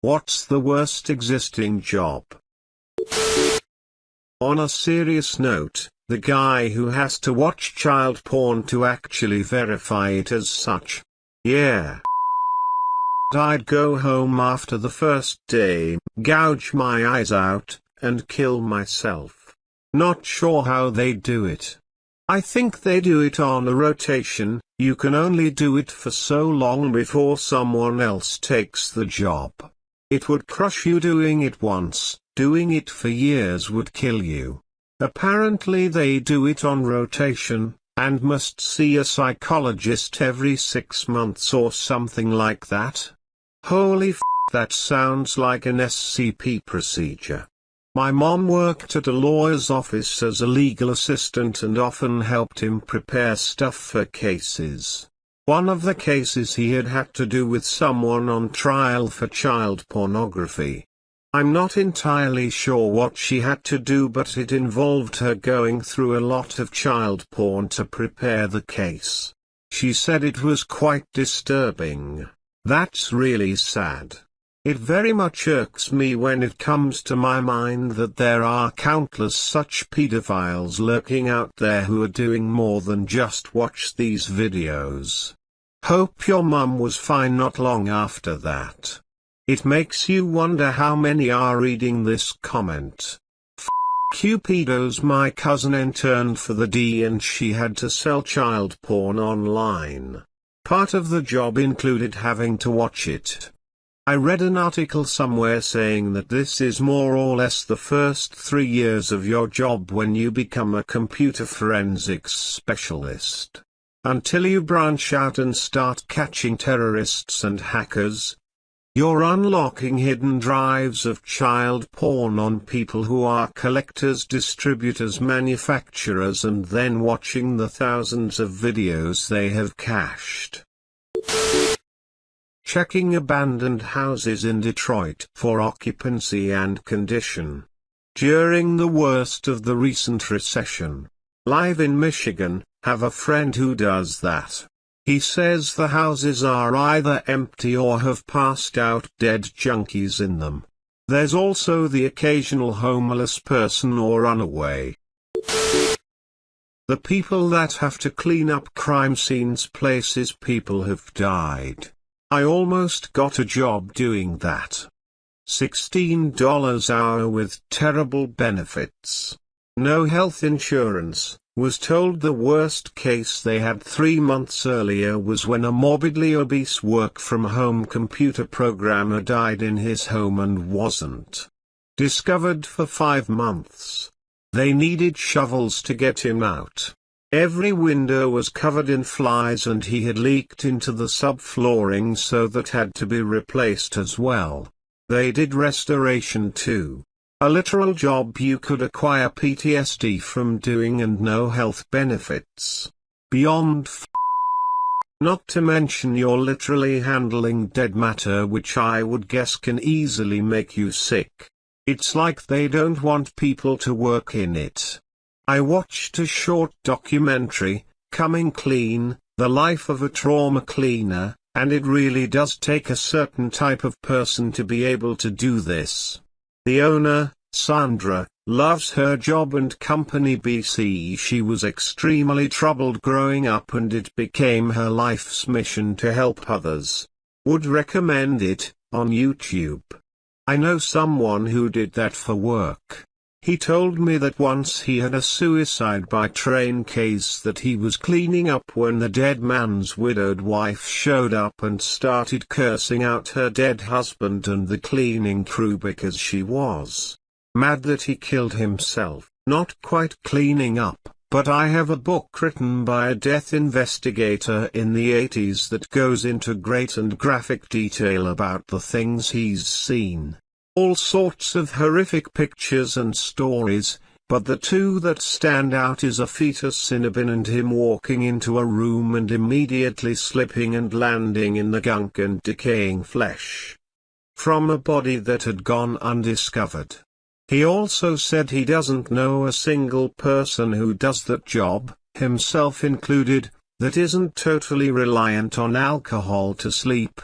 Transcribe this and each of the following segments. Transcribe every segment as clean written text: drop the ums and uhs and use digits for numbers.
What's the worst existing job? On a serious note, the guy who has to watch child porn to actually verify it as such. Yeah. I'd go home after the first day, gouge my eyes out, and kill myself. Not sure how they do it. I think they do it on a rotation. You can only do it for so long before someone else takes the job. It would crush you doing it once, doing it for years would kill you. Apparently they do it on rotation, and must see a psychologist every 6 months or something like that. Holy f***, that sounds like an SCP procedure. My mom worked at a lawyer's office as a legal assistant and often helped him prepare stuff for cases. One of the cases he had to do with someone on trial for child pornography. I'm not entirely sure what she had to do, but it involved her going through a lot of child porn to prepare the case. She said it was quite disturbing. That's really sad. It very much irks me when it comes to my mind that there are countless such pedophiles lurking out there who are doing more than just watch these videos. Hope your mum was fine not long after that. It makes you wonder how many are reading this comment. F*** you pedos. My cousin interned for the D and she had to sell child porn online. Part of the job included having to watch it. I read an article somewhere saying that this is more or less the first 3 years of your job when you become a computer forensics specialist. Until you branch out and start catching terrorists and hackers. You're unlocking hidden drives of child porn on people who are collectors, distributors, manufacturers, and then watching the thousands of videos they have cached. Checking abandoned houses in Detroit for occupancy and condition. During the worst of the recent recession. Live in Michigan, have a friend who does that. He says the houses are either empty or have passed out dead junkies in them. There's also the occasional homeless person or runaway. The people that have to clean up crime scenes, places people have died. I almost got a job doing that. $16 hour with terrible benefits. No health insurance. Was told the worst case they had 3 months earlier was when a morbidly obese work-from-home computer programmer died in his home and wasn't discovered for 5 months. They needed shovels to get him out. Every window was covered in flies and he had leaked into the subflooring, so that had to be replaced as well. They did restoration too. A literal job you could acquire PTSD from doing and no health benefits. Beyond Not to mention you're literally handling dead matter, which I would guess can easily make you sick. It's like they don't want people to work in it. I watched a short documentary, Coming Clean, The Life of a Trauma Cleaner, and it really does take a certain type of person to be able to do this. The owner, Sandra, loves her job and company BC. She was extremely troubled growing up and it became her life's mission to help others. Would recommend it, on YouTube. I know someone who did that for work. He told me that once he had a suicide by train case that he was cleaning up when the dead man's widowed wife showed up and started cursing out her dead husband and the cleaning crew because she was mad that he killed himself. Not quite cleaning up, but I have a book written by a death investigator in the 80s that goes into great and graphic detail about the things he's seen. All sorts of horrific pictures and stories, but the two that stand out is a fetus in a bin and him walking into a room and immediately slipping and landing in the gunk and decaying flesh from a body that had gone undiscovered. He also said he doesn't know a single person who does that job, himself included, that isn't totally reliant on alcohol to sleep.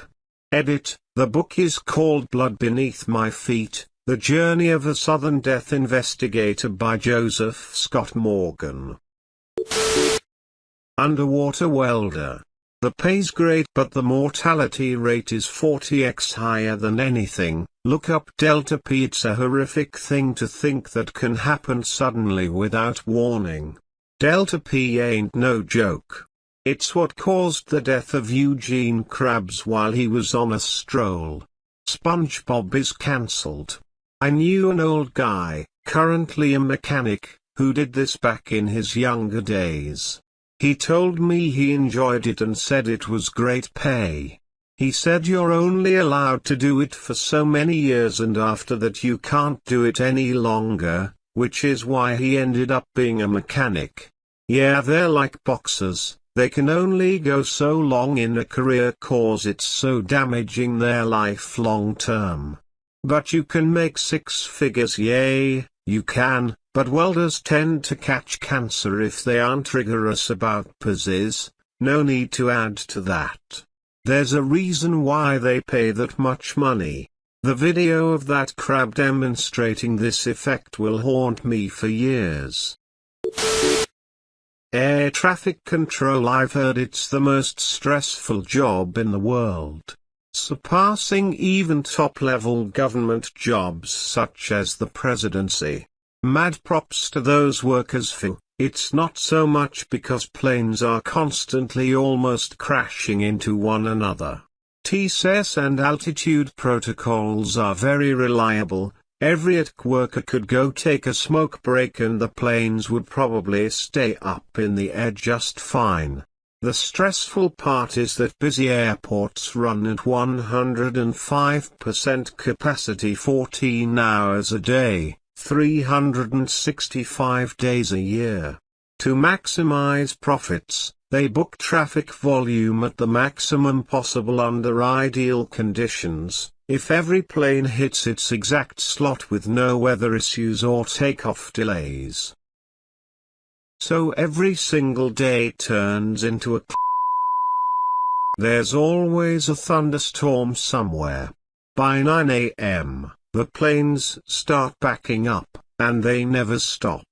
Edit, the book is called Blood Beneath My Feet, The Journey of a Southern Death Investigator by Joseph Scott Morgan. Underwater welder. The pay's great but the mortality rate is 40x higher than anything. Look up Delta P. It's a horrific thing to think that can happen suddenly without warning. Delta P ain't no joke. It's what caused the death of Eugene Krabs while he was on a stroll. SpongeBob is cancelled. I knew an old guy, currently a mechanic, who did this back in his younger days. He told me he enjoyed it and said it was great pay. He said you're only allowed to do it for so many years and after that you can't do it any longer, which is why he ended up being a mechanic. Yeah, they're like boxers. They can only go so long in a career cause it's so damaging their life long term. But you can make six figures, yay, you can, but welders tend to catch cancer if they aren't rigorous about PASes, no need to add to that. There's a reason why they pay that much money. The video of that crab demonstrating this effect will haunt me for years. Air traffic control. I've heard it's the most stressful job in the world, surpassing even top-level government jobs such as the presidency. Mad props to those workers. It's not so much because planes are constantly almost crashing into one another. TSS and altitude protocols are very reliable. Every ATC worker could go take a smoke break and the planes would probably stay up in the air just fine. The stressful part is that busy airports run at 105% capacity 14 hours a day, 365 days a year. To maximize profits, they book traffic volume at the maximum possible under ideal conditions. If every plane hits its exact slot with no weather issues or takeoff delays. So every single day turns into a There's always a thunderstorm somewhere. By 9 a.m., the planes start backing up, and they never stop.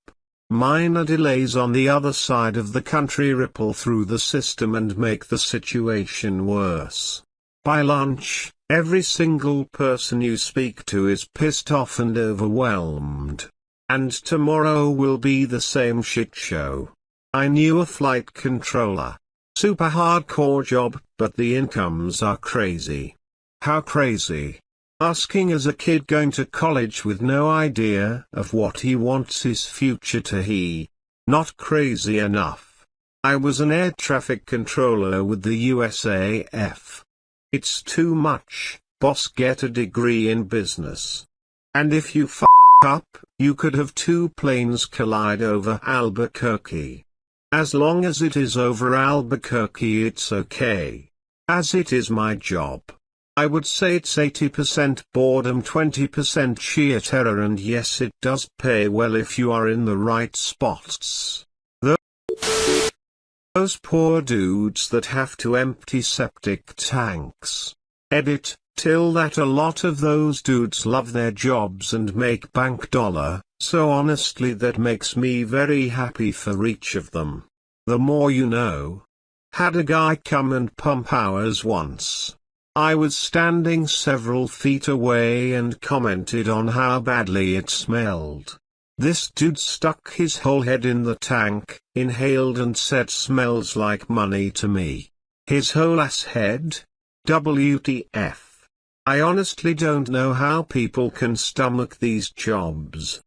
Minor delays on the other side of the country ripple through the system and make the situation worse. By lunch, every single person you speak to is pissed off and overwhelmed. And tomorrow will be the same shit show. I knew a flight controller. Super hardcore job, but the incomes are crazy. How crazy? Asking as a kid going to college with no idea of what he wants his future to he. Not crazy enough. I was an air traffic controller with the USAF. It's too much, boss. Get a degree in business. And if you f up, you could have two planes collide over Albuquerque. As long as it is over Albuquerque it's okay. As it is my job. I would say it's 80% boredom, 20% sheer terror, and yes, it does pay well if you are in the right spots. Those poor dudes that have to empty septic tanks. Edit, till that a lot of those dudes love their jobs and make bank dollar, so honestly that makes me very happy for each of them. The more you know. Had a guy come and pump ours once. I was standing several feet away and commented on how badly it smelled. This dude stuck his whole head in the tank, inhaled and said smells like money to me. His whole ass head? WTF. I honestly don't know how people can stomach these jobs.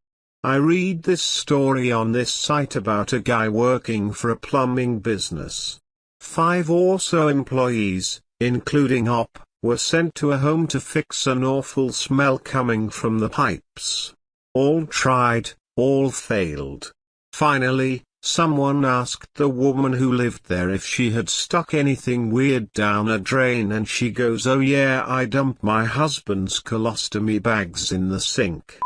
I read this story on this site about a guy working for a plumbing business. 5 or so employees, including op, were sent to a home to fix an awful smell coming from the pipes. All tried, all failed. Finally, someone asked the woman who lived there if she had stuck anything weird down a drain, and she goes, "Oh yeah, I dumped my husband's colostomy bags in the sink."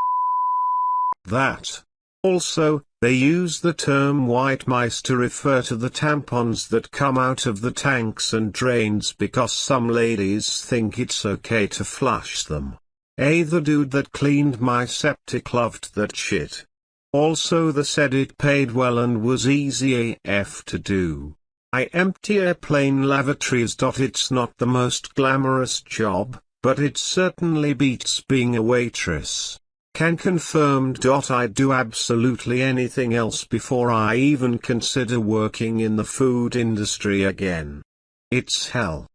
That. Also, They use the term white mice to refer to the tampons that come out of the tanks and drains because some ladies think it's okay to flush them. The dude that cleaned my septic loved that shit. Also they said it paid well and was easy AF to do. I empty airplane lavatories. It's not the most glamorous job, but it certainly beats being a waitress. Can confirm. I do absolutely anything else before I even consider working in the food industry again. It's hell.